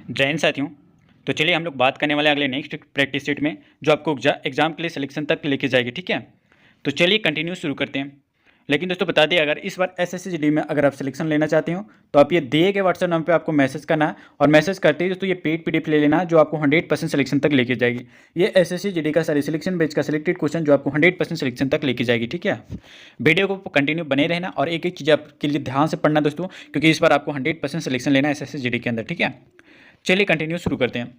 जय हिंद साथियों। तो चलिए हम लोग बात करने वाले अगले नेक्स्ट प्रैक्टिस सेट में जो आपको एग्जाम के लिए सिलेक्शन तक लेके जाएगी। ठीक है, तो चलिए कंटिन्यू शुरू करते हैं। लेकिन दोस्तों बता दें, अगर इस बार एसएससी में अगर आप सिलेक्शन लेना चाहते हो तो आप ये दिए गए व्हाट्सएप नंबर पे आपको मैसेज करना है, और मैसेज करते ही दोस्तों ये पेड पीडीएफ ले लेना जो आपको 100% सिलेक्शन तक लेके जाएगी। ये एसएससी का सारी सिलेक्शन बेच का सिलेक्टेड क्वेश्चन जो आपको 100% सिलेक्शन तक लेके जाएगी। ठीक है, वीडियो को कंटिन्यू बने रहना और एक एक चीज़ आपके लिए ध्यान से पढ़ना दोस्तों, क्योंकि इस बार आपको 100% सिलेक्शन लेना है एसएससी के अंदर। ठीक है, चलिए कंटिन्यू शुरू करते हैं।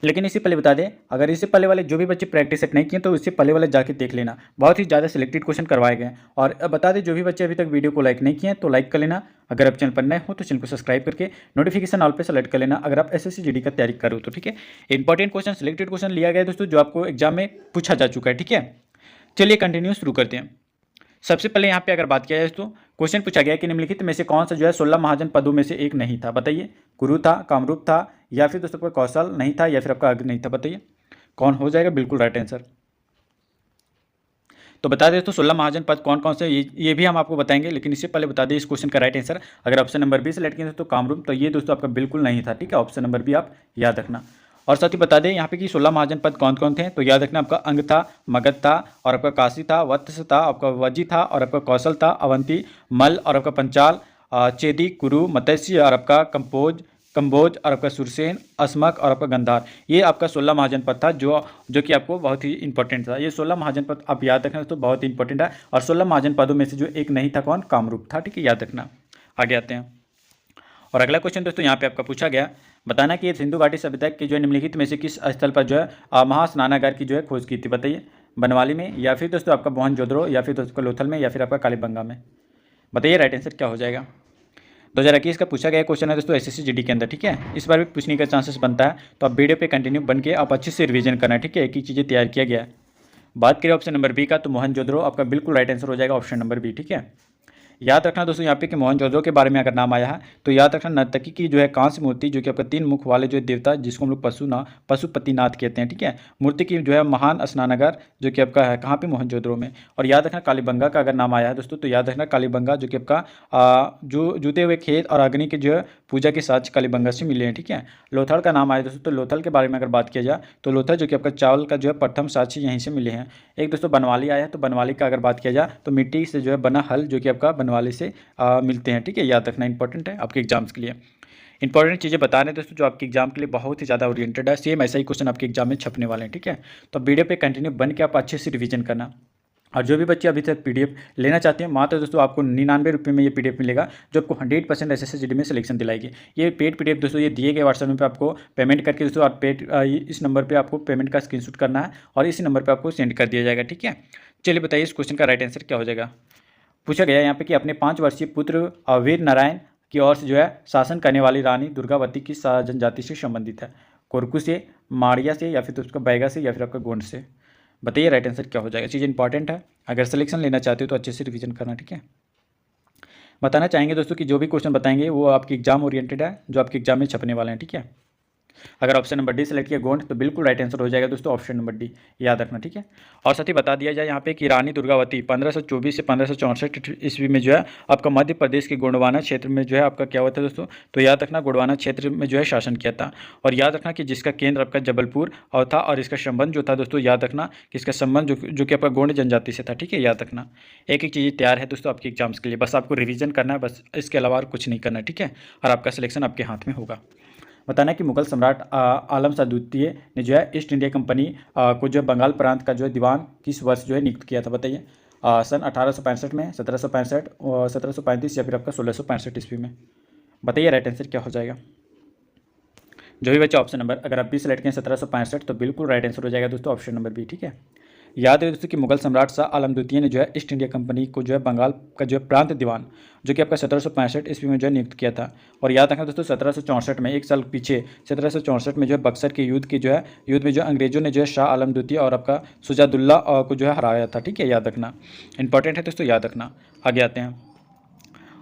लेकिन इससे पहले बता दें, अगर इससे पहले वाले जो भी बच्चे प्रैक्टिस सेट नहीं किए तो इससे पहले वाले जाके देख लेना, बहुत ही ज़्यादा सिलेक्टेड क्वेश्चन करवाए गए हैं। और अब बता दें, जो भी बच्चे अभी तक वीडियो को लाइक नहीं किए तो लाइक कर लेना। अगर आप चैनल पर नए हो तो चैनल को सब्सक्राइब करके नोटिफिकेशन ऑल पे सेलेक्ट कर लेना अगर आप एसएससी का तैयारी करो तो। ठीक है, इंपॉर्टेंट क्वेश्चन, सिलेक्टेड क्वेश्चन लिया गया है दोस्तों जो आपको एग्जाम में पूछा जा चुका है। ठीक है, चलिए कंटिन्यू शुरू करते हैं। सबसे पहले यहाँ पे अगर बात किया जाए तो क्वेश्चन पूछा गया कि निम्नलिखित में से कौन सा जो है 16 महाजन पदों में से एक नहीं था। बताइए, कुरु था, कामरूप था, या फिर दोस्तों आपका कौशल नहीं था, या फिर आपका अग्र नहीं था। बताइए कौन हो जाएगा बिल्कुल राइट आंसर। तो बता दें तो 16 महाजन पद कौन कौन से, ये भी हम आपको बताएंगे। लेकिन इससे पहले बता दें इस क्वेश्चन का राइट आंसर अगर ऑप्शन नंबर बी सेलेक्ट किया तो कामरूप, तो ये दोस्तों आपका बिल्कुल नहीं था। ठीक है, ऑप्शन नंबर बी आप याद रखना। और साथ ही बता दें यहाँ पे कि 16 महाजन पद कौन कौन थे, तो याद रखना आपका अंग था, मगध था, और आपका काशी था, वत्स था, आपका वजी था, और आपका कौशल था, अवंती, मल, और आपका पंचाल, चेदी, कुरु, मत्स्य, और आपका कंबोज, और आपका सुरसेन, अस्मक, और आपका गंधार। ये आपका 16 महाजन पद था जो कि आपको बहुत ही इंपॉर्टेंट था। ये 16 महाजन पद आप याद रखना तो बहुत ही इंपॉर्टेंट है। और 16 महाजन पदों में से जो एक नहीं था कौन, कामरूप था। ठीक है, याद रखना। आगे आते हैं और अगला क्वेश्चन दोस्तों यहाँ पे आपका पूछा गया, बताना कि सिंधु घाटी सभ्यता की जो है निम्नलिखित में से किस स्थल पर जो है महास्नानागार की जो है खोज की थी। बताइए, बनवाली में, या फिर दोस्तों आपका मोहनजोदड़ो, या फिर दोस्तों लोथल में, या फिर आपका कालीबंगा में। बताइए राइट आंसर क्या हो जाएगा। 2021 का पूछा गया क्वेश्चन है दोस्तों एसएससी के अंदर। ठीक है, इस बार भी पूछने का चांसेस बनता है, तो आप वीडियो पे कंटिन्यू बन के आप अच्छे से रिवीजन करना है। ठीक है, एक ही चीज़ें तैयार किया गया है। बात करें ऑप्शन नंबर बी का, तो मोहनजोदड़ो आपका बिल्कुल राइट आंसर हो जाएगा, ऑप्शन नंबर बी। ठीक है, याद रखना दोस्तों यहाँ पे कि मोहनजोदड़ो के बारे में अगर नाम आया है तो याद रखना नर्तकी की जो है कांस्य मूर्ति जो कि आपका 3 मुख वाले जो है देवता जिसको हम लोग पशुपतिनाथ कहते हैं। ठीक है, मूर्ति की जो है महान स्नानागार जो कि आपका है कहाँ पे, मोहनजोदड़ो में। और याद रखना कालीबंगा का अगर नाम आया है दोस्तों तो याद रखना कालीबंगा जो कि आपका जो जूते हुए खेत और अग्नि के जो है पूजा के साथ कालीबंगा से मिले हैं। ठीक है, लोथल का नाम आया दोस्तों, तो लोथल के बारे में अगर बात किया जाए तो लोथल जो कि आपका चावल का जो है प्रथम साक्षी यहीं से मिले हैं। एक दोस्तों बनवाली आया है, तो बनवाली का अगर बात किया जाए तो मिट्टी से जो है बना हल जो कि आपका बनवाली से मिलते हैं। ठीक है, याद रखना इंपॉर्टेंट है आपके एग्जाम्स के लिए। इंपॉर्टेंट चीज़ें बता रहे हैं दोस्तों जो आपके एग्जाम के लिए बहुत ही ज़्यादा ओरिएंटेड है। सेम ऐसा ही क्वेश्चन आपके एग्जाम में छपने वाले हैं। ठीक है, तो वीडियो पे कंटिन्यू बन के आप अच्छे से रिवीजन करना। और जो भी बच्चे अभी तक पीडीएफ लेना चाहते हैं, मात्र दोस्तों आपको 99 रुपये में ये पीडीएफ मिलेगा जो आपको 100% एसएससी में सिलेक्शन दिलाएगी। ये पेड पीडीएफ दोस्तों ये दिए गए व्हाट्सएप पे आपको पेमेंट करके दोस्तों आप इस नंबर पे आपको पेमेंट का स्क्रीनशॉट करना है और इसी नंबर पे आपको सेंड कर दिया जाएगा। ठीक है, चलिए बताइए इस क्वेश्चन का राइट आंसर क्या हो जाएगा। पूछा गया यहाँ पे कि अपने 5 वर्षीय पुत्र वीर नारायण की ओर से जो है शासन करने वाली रानी दुर्गावती किस जनजाति से संबंधित है। कोरकू से, माड़िया से, या फिर तो उसका बैगा से, या फिर आपका गोंड से। बताइए राइट आंसर क्या हो जाएगा। चीज़ इंपॉर्टेंट है, अगर सिलेक्शन लेना चाहते हो तो अच्छे से रिवीजन करना। ठीक है, बताना चाहेंगे दोस्तों कि जो भी क्वेश्चन बताएंगे वो आपकी एग्जाम ओरिएंटेड है जो आपके एग्जाम में छपने वाले हैं। ठीक है, अगर ऑप्शन नंबर डी सेलेक्ट किया गोंड तो बिल्कुल राइट आंसर हो जाएगा दोस्तों, ऑप्शन नंबर डी याद रखना। ठीक है, और साथ ही बता दिया जाए यहाँ पे कि रानी दुर्गावती 1524 से 1564 ईस्वी में जो है आपका मध्य प्रदेश के गोंडवाना क्षेत्र में जो है आपका क्या हुआ था दोस्तों, तो याद रखना गोंडवाना क्षेत्र में जो है शासन किया था। और याद रखना कि जिसका केंद्र आपका जबलपुर और था, और इसका संबंध जो था दोस्तों याद रखना कि इसका संबंध जो कि आपका गोंड जनजाति से था। ठीक है, याद रखना एक एक चीज़ तैयार है दोस्तों आपके एग्जाम्स के लिए, बस आपको रिविजन करना है, बस इसके अलावा और कुछ नहीं करना। ठीक है, और आपका सिलेक्शन आपके हाथ में होगा। बताना कि मुगल सम्राट आलम शाह द्वितीय ने जो है ईस्ट इंडिया कंपनी को जो है बंगाल प्रांत का जो है दीवान किस वर्ष जो है नियुक्त किया था। बताइए, सन 1865 में, 1765, 1735, या फिर आपका 1665 ईस्वी में। बताइए राइट आंसर क्या हो जाएगा। जो भी बच्चा ऑप्शन नंबर अगर आप बी सेलेक्ट करें 1765 तो बिल्कुल राइट आंसर हो जाएगा दोस्तों, ऑप्शन नंबर बी। ठीक है, याद है दोस्तों कि मुगल सम्राट शाह आलम द्वितीय ने जो है ईस्ट इंडिया कंपनी को जो है बंगाल का जो है प्रांत दीवान जो कि आपका 1765 ईस्वी में जो है नियुक्त किया था। और याद रखना दोस्तों 1764 में, एक साल पीछे 1764 में जो है बक्सर के युद्ध में जो अंग्रेजों ने जो है शाह आलम द्वितीय और आपका शुजादुल्ला को जो है हराया था। ठीक है, याद रखना इंपॉर्टेंट है दोस्तों, याद रखना। आगे आते हैं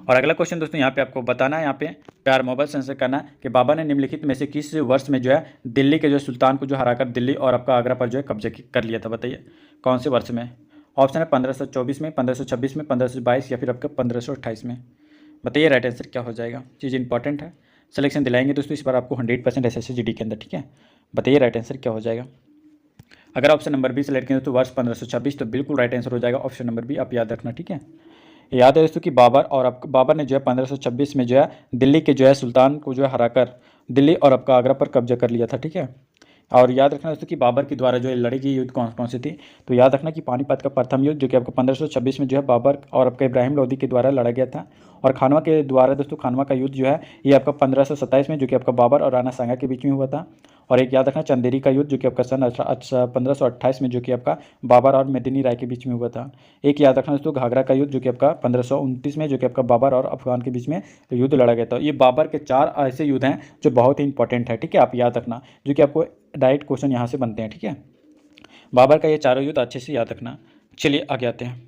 और अगला क्वेश्चन दोस्तों यहाँ पे आपको बताना है, यहाँ पे प्यार मोहब्बत से आंसर करना है कि बाबा ने निम्नलिखित में से किस वर्ष में जो है दिल्ली के जो सुल्तान को जो हराकर दिल्ली और आपका आगरा पर जो है कब्जा कर लिया था। बताइए कौन से वर्ष में। ऑप्शन है 1524 में, 1526 में, 1522, या फिर आपका 1528 में। बताइए राइट आंसर क्या हो जाएगा। चीज़ इंपॉर्टेंट है, सिलेक्शन दिलाएंगे दोस्तों इस बार आपको 100% SSC GD के अंदर, ठीक है। बताइए राइट आंसर क्या हो जाएगा। अगर ऑप्शन नंबर बी सेलेक्ट करें तो वर्ष 1526, तो बिल्कुल राइट आंसर हो जाएगा ऑप्शन नंबर बी, आप याद रखना, ठीक है। याद है दोस्तों कि बाबर ने जो है 1526 में जो है दिल्ली के जो है सुल्तान को जो है हराकर दिल्ली और आपका आगरा पर कब्जा कर लिया था, ठीक है। और याद रखना दोस्तों कि बाबर के द्वारा जो है लड़ी गई युद्ध कौन कौन सी थी, तो याद रखना कि पानीपत का प्रथम युद्ध जो कि आपका 1526 में जो है बाबर और आपका इब्राहिम लोदी के द्वारा लड़ा गया था। और खानवा के द्वारा दोस्तों खानवा का युद्ध जो है ये आपका 1527 में जो कि आपका बाबर और राणा सांगा के बीच में हुआ था। और एक याद रखना चंदेरी का युद्ध जो कि आपका सन 1528 में जो कि आपका बाबर और मेदिनी राय के बीच में हुआ था। एक याद रखना दोस्तों घाघरा का युद्ध जो कि आपका 1529 में जो कि आपका बाबर और अफगान के बीच में युद्ध लड़ा गया था। ये बाबर के 4 ऐसे युद्ध हैं जो बहुत ही इंपॉर्टेंट है, ठीक है, आप याद रखना, जो कि आपको डायरेक्ट क्वेश्चन यहाँ से बनते हैं, ठीक है। बाबर का ये चारों युद्ध अच्छे से याद रखना। चलिए आगे आते हैं।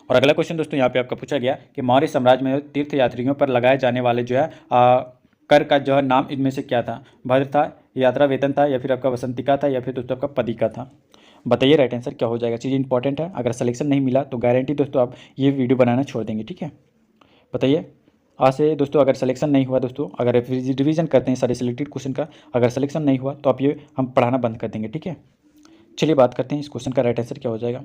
और अगला क्वेश्चन दोस्तों यहाँ पे आपका पूछा गया कि मौर्य साम्राज्य में तीर्थ यात्रियों पर लगाए जाने वाले जो है कर का जो है नाम इनमें से क्या था। भद्र था, यात्रा वेतन था, या फिर आपका वसंतिका था, या फिर दोस्तों आपका पदिका था। बताइए राइट आंसर क्या हो जाएगा। चीज़ इंपॉर्टेंट है, अगर सिलेक्शन नहीं मिला तो गारंटी दोस्तों आप ये वीडियो बनाना छोड़ देंगे, ठीक है। बताइए आज से दोस्तों अगर सिलेक्शन नहीं हुआ दोस्तों, अगर रिवीजन करते हैं सारे सिलेक्टेड क्वेश्चन का, अगर सिलेक्शन नहीं हुआ तो आप ये हम पढ़ाना बंद कर देंगे, ठीक है। चलिए बात करते हैं इस क्वेश्चन का राइट आंसर क्या हो जाएगा।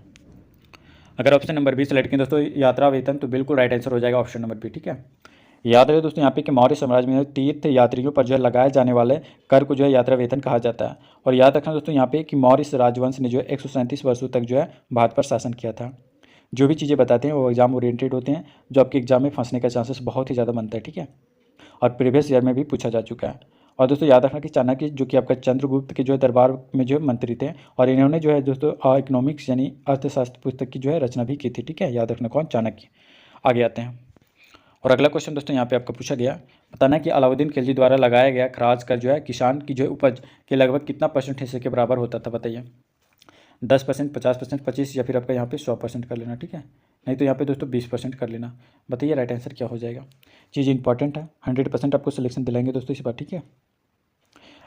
अगर ऑप्शन नंबर बी सेलेक्ट करें दोस्तों यात्रा वेतन, तो बिल्कुल राइट आंसर हो जाएगा ऑप्शन नंबर बी, ठीक है। याद रहे दोस्तों यहाँ पे कि मौर्य साम्राज्य में तीर्थ यात्रियों पर जो है लगाए जाने वाले कर को जो है यात्रा वेतन कहा जाता है। और याद रखना दोस्तों यहाँ पे कि मौर्य राजवंश ने जो है 137 वर्षों तक जो है भारत पर शासन किया था। जो भी चीज़ें बताते हैं वो एग्जाम ओरिएंटेड होते हैं, जो आपके एग्जाम में फंसने का चांसेस बहुत ही ज़्यादा बनता है, ठीक है। और प्रीवियस ईयर में भी पूछा जा चुका है। और दोस्तों याद रखना कि चाणक्य जो कि आपका चंद्रगुप्त के जो है दरबार में जो है मंत्री थे, और इन्होंने जो है दोस्तों इकोनॉमिक्स यानी अर्थशास्त्र पुस्तक की जो है रचना भी की थी, ठीक है। याद रखना कौन, चाणक्य। आगे आते हैं। और अगला क्वेश्चन दोस्तों यहाँ पे आपका पूछा गया, बताना कि अलाउद्दीन खिलजी द्वारा लगाया गया खराज कर जो है किसान की जो है उपज के लगभग कितना % हिस्से के बराबर होता था। बताइए 10%, 50%, 25, या फिर आपका यहाँ पे 100% कर लेना, ठीक है। नहीं तो यहाँ पे दोस्तों 20% कर लेना। बताइए राइट आंसर क्या हो जाएगा। चीज़ इंपॉर्टेंट है, 100% आपको सिलेक्शन दिलाएंगे दोस्तों इस बार, ठीक है।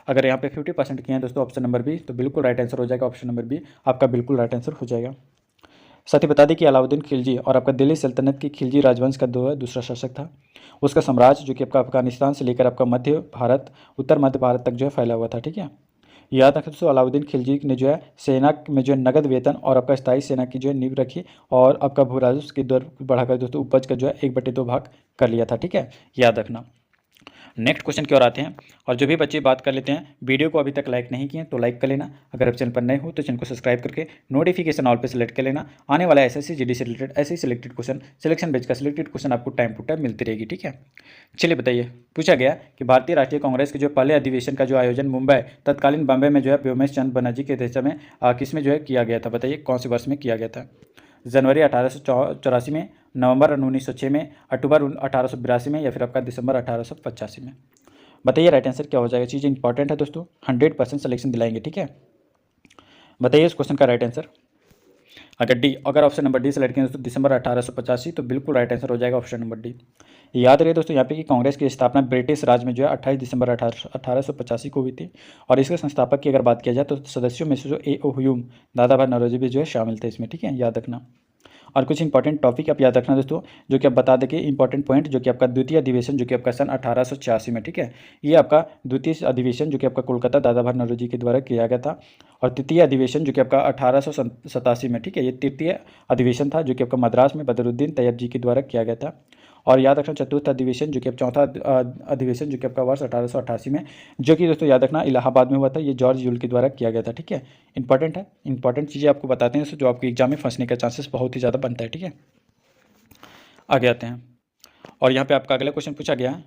अगर यहाँ पे 50% किए हैं दोस्तों ऑप्शन नंबर बी, तो बिल्कुल राइट आंसर हो जाएगा ऑप्शन नंबर बी, आपका बिल्कुल राइट आंसर हो जाएगा। साथ ही बता दें कि अलाउद्दीन खिलजी और आपका दिल्ली सल्तनत की खिलजी राजवंश का दूसरा शासक था। उसका साम्राज्य जो कि आपका अफगानिस्तान से लेकर आपका मध्य भारत, उत्तर मध्य भारत तक जो है फैला हुआ था, ठीक है। याद रखें दोस्तों अलाउद्दीन खिलजी ने जो है सेना में जो है नगद वेतन और आपका स्थायी सेना की जो है नींव रखी, और आपका भू राजस्व की दर बढ़ाकर दोस्तों उपज का जो है 1/2 भाग कर लिया था, ठीक है, याद रखना। नेक्स्ट क्वेश्चन की ओर आते हैं। और जो भी बच्चे बात कर लेते हैं, वीडियो को अभी तक लाइक नहीं किए तो लाइक कर लेना। अगर आप चैनल पर नए हो तो चैनल को सब्सक्राइब करके नोटिफिकेशन ऑल पे सेलेक्ट कर लेना। आने वाला SSC GD से रिलेटेड ऐसे ही सिलेक्टेड क्वेश्चन, सिलेक्शन बेच का सिलेक्टेड क्वेश्चन आपको टाइम टू टाइम मिलती रहेगी, ठीक है। चलिए बताइए, पूछा गया कि भारतीय राष्ट्रीय कांग्रेस के जो पहले अधिवेशन का जो आयोजन मुंबई तत्कालीन बॉम्बे में जो है व्योमेश चंद बनर्जी के अध्यक्षता में किस में जो है किया गया था। बताइए कौन से वर्ष में किया गया था। जनवरी 1884 में, नवंबर 1906 में, अक्टूबर 1882 में, या फिर आपका दिसंबर 1885 में। बताइए राइट आंसर क्या हो जाएगा। चीज़ इंपॉर्टेंट है दोस्तों, 100% सिलेक्शन दिलाएंगे, ठीक है। बताइए इस क्वेश्चन का राइट आंसर। अगर ऑप्शन नंबर डी सेलेक्ट करें दोस्तों दिसंबर 1885, तो बिल्कुल राइट आंसर हो जाएगा ऑप्शन नंबर डी। याद रहे दोस्तों यहाँ पे कि कांग्रेस की स्थापना ब्रिटिश राज में जो है 28 दिसंबर 1885 को हुई थी। और इसके संस्थापक की अगर बात किया जाए तो सदस्यों में से जो A.O. ह्यूम, दादा भाई नौरोजी भी जो है शामिल थे इसमें, ठीक है, याद रखना। और कुछ इंपॉर्टेंट टॉपिक आप याद रखना दोस्तों, जो कि आप बता दें कि इंपॉर्टेंट पॉइंट, जो कि आपका द्वितीय अधिवेशन जो कि आपका सन 1886 में, ठीक है, ये आपका द्वितीय अधिवेशन जो कि आपका कोलकाता दादा भाई नौरोजी के द्वारा किया गया था। और तृतीय अधिवेशन जो कि आपका 1887 में, ठीक है, ये तृतीय अधिवेशन था जो कि आपका मद्रास में बदरुद्दीन तैयब जी के द्वारा किया गया था। और याद रखना चतुर्थ अधिवेशन जो कि चौथा अधिवेशन जो कि आपका वर्ष 1888 में, जो कि दोस्तों याद रखना इलाहाबाद में हुआ था, ये जॉर्ज यूल के द्वारा किया गया था, ठीक है। इंपॉर्टेंट है, इंपॉर्टेंट चीज़ें आपको बताते हैं दोस्तों जो आपके एग्जाम में फंसने का चांसेस बहुत ही ज़्यादा बनता है, ठीक है। आगे आते हैं। और यहाँ पे आपका अगला क्वेश्चन पूछा गया है,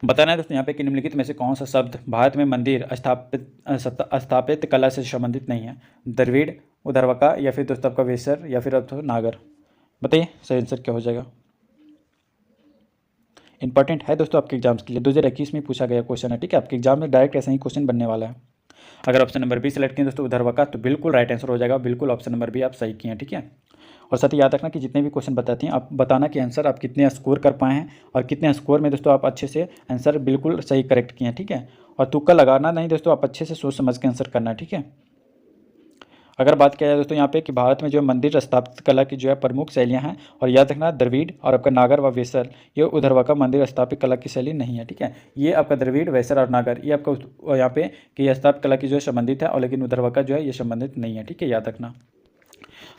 बताना है दोस्तों यहाँ पे कि निम्नलिखित में से कौन सा शब्द भारत में मंदिर स्थापित कला से संबंधित नहीं है। द्रविड़, उदरवका, या फिर दोस्तों आपका वेसर, या फिर नागर। बताइए सही आंसर क्या हो जाएगा। इंपॉर्टेंट है दोस्तों आपके एग्जाम्स के लिए, 2021 में पूछा गया क्वेश्चन है, ठीक है। आपके एग्जाम में डायरेक्ट ऐसा ही क्वेश्चन बनने वाला है। अगर ऑप्शन नंबर बी सेलेक्ट किए दोस्तों उधरवका, तो बिल्कुल राइट आंसर हो जाएगा, बिल्कुल ऑप्शन नंबर बी आप सही किए हैं, ठीक है। और साथ ही याद रखना कि जितने भी क्वेश्चन बताते हैं आप बताना कि आंसर आप कितने स्कोर कर पाए हैं, और कितने स्कोर में दोस्तों आप अच्छे से आंसर बिल्कुल सही करेक्ट किए हैं, ठीक है। और तुक्का लगाना नहीं दोस्तों, आप अच्छे से सोच समझ के आंसर करना, ठीक है। अगर बात किया जाए दोस्तों यहाँ पे कि भारत में जो मंदिर स्थापित कला की जो है प्रमुख शैलियाँ हैं, और याद रखना द्रविड़ और आपका नागर व वेसर, ये ऊर्ध्वाधर मंदिर स्थापित कला की शैली नहीं है, ठीक है। ये आपका द्रविड़, वेसर और नागर ये आपका यहाँ पे कि स्थापित कला की जो है संबंधित है, और लेकिन ऊर्ध्वाधर जो है ये संबंधित नहीं है, ठीक है, याद रखना।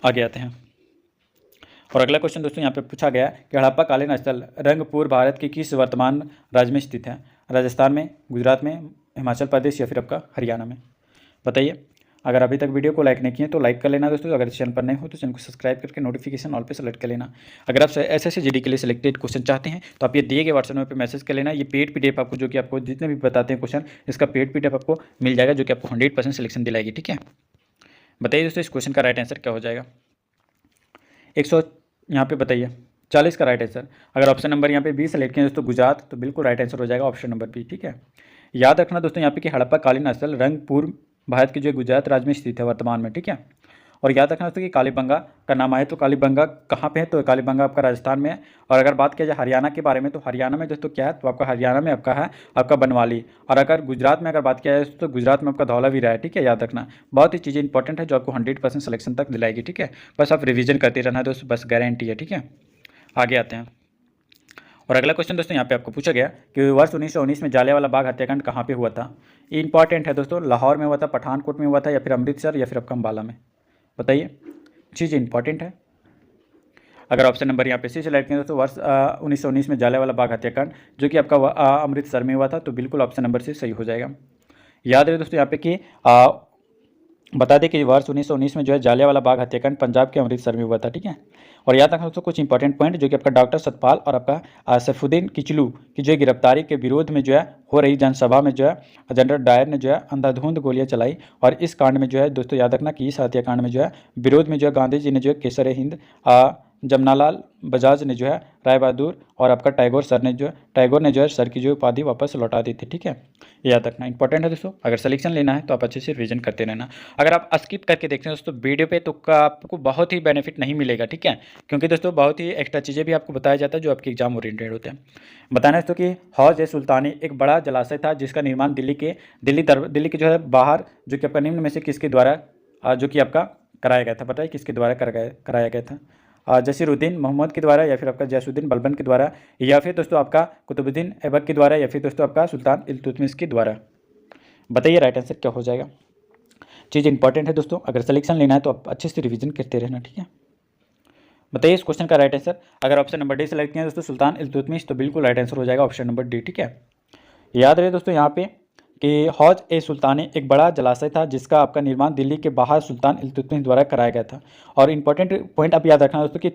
आगे आते हैं। और अगला क्वेश्चन दोस्तों यहाँ पे पूछा गया कि हड़प्पा कालीन स्थल रंगपुर भारत के किस वर्तमान राज्य में स्थित है? राजस्थान में, गुजरात में, हिमाचल प्रदेश या फिर आपका हरियाणा में? बताइए। अगर अभी तक वीडियो को लाइक नहीं किए तो लाइक कर लेना दोस्तों। अगर चैनल पर नहीं हो तो चैनल को सब्सक्राइब करके नोटिफिकेशन ऑल पे सेलेक्ट कर लेना। अगर आप ऐसे जीडी के लिए सिलेक्टेड क्वेश्चन चाहते हैं तो आप ये दिए गए व्हाट्सएप नंबर पर मैसेज कर लेना। ये पेड पीडीएफ आपको जो कि आपको जितने भी बताते हैं क्वेश्चन, इसका पेड पीडीएफ आपको मिल जाएगा, जो कि आपको 100% सिलेक्शन दिलाएगी, ठीक है। बताइए दोस्तों इस क्वेश्चन का राइट आंसर क्या हो जाएगा? 100 यहाँ पे बताइए 40 का राइट आंसर। अगर ऑप्शन नंबर यहाँ पे 20 सेलेक्ट किया दोस्तों गुजरात, तो बिल्कुल राइट आंसर हो जाएगा ऑप्शन नंबर बी, ठीक है। याद रखना दोस्तों यहाँ पे कि हड़प्पा कालीन स्थल रंगपुर भारत के जो गुजरात राज्य में स्थित है वर्तमान में, ठीक है। और याद रखना दोस्तों कि कालीबंगा का नाम आए तो कालीबंगा कहाँ पे है? तो कालीबंगा आपका राजस्थान में है। और अगर बात किया जाए हरियाणा के बारे में तो हरियाणा में दोस्तों क्या है? तो आपका हरियाणा में आपका है आपका बनवाली। और अगर गुजरात में अगर बात किया जाए तो गुजरात में आपका धौलावीरा है, ठीक है, याद रखना। बहुत ही चीज़ें इंपॉर्टेंट है जो आपको 100% सिलेक्शन तक दिलाएगी, ठीक है। बस आप रिविजन करते रहना है दोस्तों, बस गारंटी है, ठीक है। आगे आते हैं। और अगला क्वेश्चन दोस्तों यहाँ पे आपको पूछा गया कि वर्ष 1919 में जलियांवाला बाग हत्याकांड कहाँ पे हुआ था? ये इंपॉर्टेंट है दोस्तों। लाहौर में हुआ था, पठानकोट में हुआ था, या फिर अमृतसर, या फिर आपका अम्बाला में? बताइए। चीज़ इंपॉर्टेंट है। अगर ऑप्शन नंबर यहाँ पे सी सेलेक्ट करें दोस्तों वर्ष 1919 में जलियांवाला बाग हत्याकांड जो कि आपका अमृतसर में हुआ था, तो बिल्कुल ऑप्शन नंबर सी सही हो जाएगा। याद रहे दोस्तों यहाँ पे कि बता दें कि वर्ष 1919 में जो है जलियांवाला बाग हत्याकांड पंजाब के अमृतसर में हुआ था, ठीक है। और याद रखना दोस्तों कुछ इंपॉर्टेंट पॉइंट जो कि आपका डॉक्टर सतपाल और आपका सैफुद्दीन किचलू की जो गिरफ्तारी के विरोध में जो है हो रही जनसभा में जो है जनरल डायर ने जो है अंधाधुंध गोलियां चलाई। और इस कांड में जो है दोस्तों याद रखना कि इस हत्याकांड में जो है विरोध में जो है गांधी जी ने जो है केसर हिंद जमनालाल बजाज ने जो है राय बहादुर और आपका टैगोर ने जो है सर की जो उपाधि वापस लौटा दी थी, ठीक है। याद रखना इंपॉर्टेंट है दोस्तों। अगर सिलेक्शन लेना है तो आप अच्छे से रिवीजन करते रहना। अगर आप स्किप करके देखते हैं दोस्तों वीडियो पे तो आपको बहुत ही बेनिफिट नहीं मिलेगा, ठीक है, क्योंकि दोस्तों बहुत ही एक्स्ट्रा चीज़ें भी आपको बताया जाता है जो आपके एग्जाम ओरिएंटेड होते हैं। बताना दोस्तों कि हौज ए सुल्तानी एक बड़ा जलाशय था जिसका निर्माण दिल्ली के जो है बाहर जो कि आपका निम्न में से किसके द्वारा जो कि आपका कराया गया था? बताइए किसके द्वारा कराया गया था? जसीरुद्दीन मोहम्मद के द्वारा, या फिर आपका जैसुद्दीन बलबन के द्वारा, या फिर दोस्तों आपका कुतुबुद्दीन ऐबक के द्वारा, या फिर दोस्तों आपका सुल्तान इल्तुतमिश के द्वारा? बताइए राइट आंसर क्या हो जाएगा। चीज़ इंपॉर्टेंट है दोस्तों। अगर सिलेक्शन लेना है तो आप अच्छे से रिवीजन करते रहना, ठीक है। बताइए इस क्वेश्चन का राइट आंसर। अगर ऑप्शन नंबर डी सेलेक्ट किया दोस्तों सुल्तान इल्तुतमिश, तो बिल्कुल राइट आंसर हो जाएगा ऑप्शन नंबर डी, ठीक है। याद रहे दोस्तों यहाँ पे कि हौज ए सुल्तानी एक बड़ा जलाशय था जिसका आपका निर्माण दिल्ली के बाहर सुल्तान इल्तुतमिश द्वारा कराया गया था। और इंपॉर्टेंट पॉइंट आप याद रखना दोस्तों कि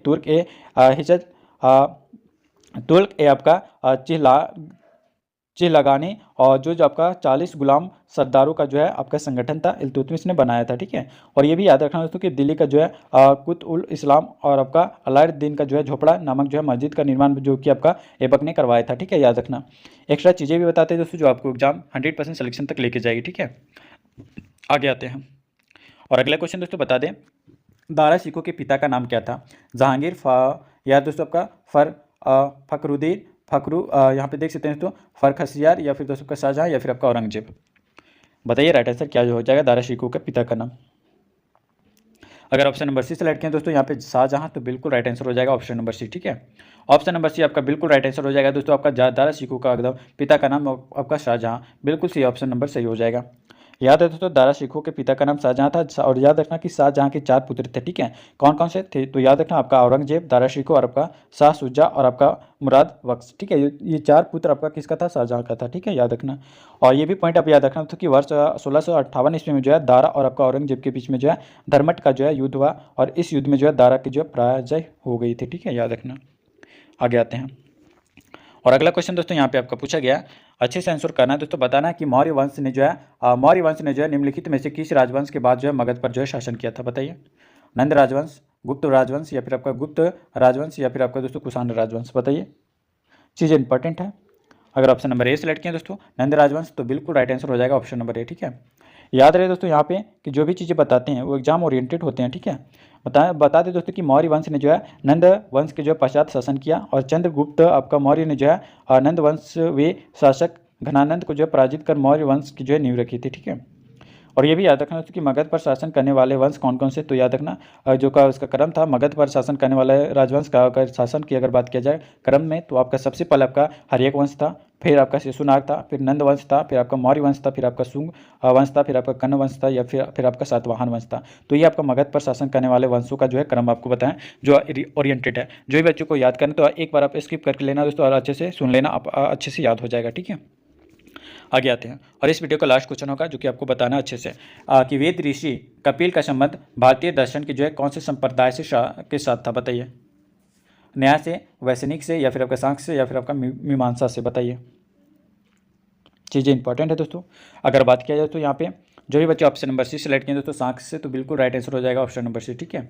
तुर्क ए आपका चिलगानी और जो आपका 40 गुलाम सरदारों का जो है आपका संगठन था इल्तुतमिश ने बनाया था, ठीक है। और ये भी याद रखना दोस्तों कि दिल्ली का जो है कुत उल इस्लाम और आपका अलाउद्दीन का जो है झोपड़ा नामक जो है मस्जिद का निर्माण जो कि आपका ऐबक ने करवाया था, ठीक है, याद रखना। एक्स्ट्रा चीज़ें भी बताते हैं दोस्तों जो आपको एग्जाम 100% सिलेक्शन तक लेके जाएगी, ठीक है। आगे आते हैं। और अगला क्वेश्चन दोस्तों बता दें दारा शिकोह के पिता का नाम क्या था? जहांगीर या दोस्तों आपका फखरुद्दीन यहाँ पे देख सकते हैं दोस्तों फरखसियार, या फिर दोस्तों आपका शाहजहां, या फिर आपका औरंगजेब? बताइए राइट आंसर क्या हो जाएगा दारा शिकोह के पिता का नाम। अगर ऑप्शन नंबर सी सेलेक्ट किया दोस्तों यहाँ पे शाहजहां, तो बिल्कुल राइट आंसर हो जाएगा ऑप्शन नंबर सी, ठीक है। ऑप्शन नंबर सी आपका बिल्कुल राइट आंसर हो जाएगा दोस्तों। आपका दारा शिकोह का एकदम पिता का नाम आपका शाहजहां, बिल्कुल सी ऑप्शन नंबर सही हो जाएगा। याद है दोस्तों दारा शिकोह के पिता का नाम शाहजहां था। और याद रखना कि शाहजहां के 4 पुत्र थे, ठीक है। कौन कौन से थे? तो याद रखना आपका औरंगजेब, दारा शिकोह और आपका शाह शुजा और आपका मुराद बख्श, ठीक है। ये 4 पुत्र आपका किसका था? शाहजहां का था, ठीक है, याद रखना। और ये भी पॉइंट आप याद रखना कि वर्ष 1658 ईस्वी में जो है दारा और आपका औरंगजेब के बीच में जो है धर्मट का जो है युद्ध हुआ, और इस युद्ध में जो है दारा की जो है पराजय हो गई थी, ठीक है, याद रखना। आगे आते हैं। और अगला क्वेश्चन दोस्तों यहाँ पे आपका पूछा गया, अच्छे से आंसर करना है दोस्तों। बताना है कि मौर्य वंश ने जो है निम्नलिखित में से किस राजवंश के बाद जो है मगध पर जो है शासन किया था? बताइए। नंद राजवंश, गुप्त राजवंश, या फिर आपका गुप्त राजवंश, या फिर आपका दोस्तों कुषाण राजवंश? बताइए। चीज़ इंपॉर्टेंट है। अगर ऑप्शन नंबर ए सेलेक्ट किया दोस्तों नंद राजवंश, तो बिल्कुल राइट आंसर हो जाएगा ऑप्शन नंबर ए, ठीक है। याद रहे दोस्तों यहाँ पे कि जो भी चीज़ें बताते हैं वो एग्जाम ओरिएंटेड होते हैं, ठीक है। बता दें दोस्तों कि मौर्य वंश ने जो है नंद वंश के जो पश्चात शासन किया, और चंद्रगुप्त आपका मौर्य ने जो है नंद वंश वे शासक घनानंद को जो है पराजित कर मौर्य वंश की जो है नींव रखी थी, ठीक है। और ये भी याद रखना दोस्तों कि मगध पर शासन करने वाले वंश कौन कौन से, तो याद रखना जो का उसका क्रम था, मगध पर शासन करने वाले राजवंश का अगर शासन की अगर बात किया जाए क्रम में, तो आपका सबसे पहले आपका हर्यक वंश था, फिर आपका शिशुनाग था, फिर नंद वंश था, फिर आपका मौर्य वंश था, फिर आपका शुंग वंश था, फिर आपका कर्ण वंश था, या फिर आपका सातवाहन वंश था। तो ये आपका मगध पर शासन करने वाले वंशों का जो है क्रम आपको बताएं जो ओरिएंटेड है। जो भी बच्चों को याद करना तो एक बार आप स्किप करके लेना दोस्तों और अच्छे से सुन लेना, आप अच्छे से याद हो जाएगा। ठीक है, आगे आते हैं और इस वीडियो का लास्ट क्वेश्चन होगा जो कि आपको बताना अच्छे से कि वेद ऋषि कपिल का संबंध भारतीय दर्शन के जो है कौन से संप्रदाय से के साथ था, बताइए। न्याय से, वैशनिक से, या फिर आपका सांख्य से, या फिर आपका मीमांसा से, बताइए। चीज़ें इंपॉर्टेंट है दोस्तों। अगर बात किया जाए तो यहाँ पे जो भी बच्चे ऑप्शन नंबर सी सेलेक्ट किए दोस्तों सांख्य से, तो बिल्कुल राइट आंसर हो जाएगा ऑप्शन नंबर सी। ठीक है,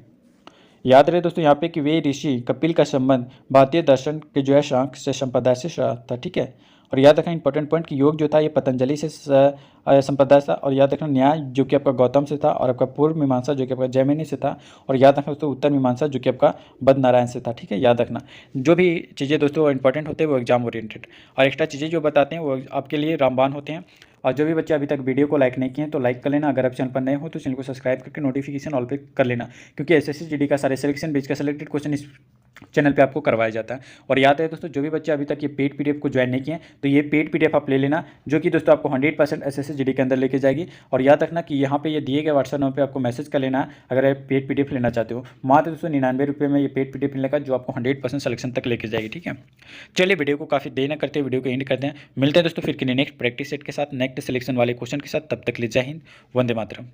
याद रहे दोस्तों यहाँ पे कि वे ऋषि कपिल का संबंध भारतीय दर्शन के जो है सांख्य से संप्रदाय से था। ठीक है, और याद रखना इंपॉर्टेंट पॉइंट कि योग जो था ये पतंजलि से संप्रदाय था, और याद रखना न्याय जो कि आपका गौतम से था, और आपका पूर्व मीमांसा जो कि आपका जैमिनी से था, और याद रखना दोस्तों उत्तर मीमांसा जो कि आपका बद्रनारायण से था। ठीक है, याद रखना जो भी चीज़ें दोस्तों इंपॉर्टेंट होते हैं वो एग्जाम ओरिएंटेड, और एक्स्ट्रा चीज़ें जो बताते हैं वो आपके लिए रामबाण होते हैं। और जो भी बच्चे अभी तक वीडियो को लाइक नहीं किए हैं तो लाइक कर लेना, अगर आप चैनल पर नए हो तो चैनल को सब्सक्राइब करके नोटिफिकेशन ऑल पे कर लेना, क्योंकि एसएससी जीडी का सारे सिलेक्शन बेस का सिलेक्टेड क्वेश्चन इस चैनल पे आपको करवाया जाता है। और याद है दोस्तों जो भी बच्चे अभी तक ये पेड पीडीएफ को ज्वाइन नहीं किए तो ये पेड पीडीएफ आप ले लेना, जो कि दोस्तों आपको 100% एसएससी जीडी के अंदर लेके जाएगी। और याद रखना कि यहाँ पे ये दिए गए व्हाट्सएप नंबर पे आपको मैसेज कर लेना है अगर आप पेड पीडीएफ लेना चाहते हो। मात्र दोस्तों 99 रुपये में ये पेड पीडीएफ मिलेगा जो आपको 100% सिलेक्शन तक लेके जाएगी। ठीक है, चलिए वीडियो को काफ़ी देर न करते वीडियो को एंड करते हैं। मिलते हैं दोस्तों फिर नेक्स्ट प्रैक्टिस सेट के साथ, नेक्स्ट सिलेक्शन वाले क्वेश्चन के साथ। तब तक ले जय हिंद, वंदे मातरम।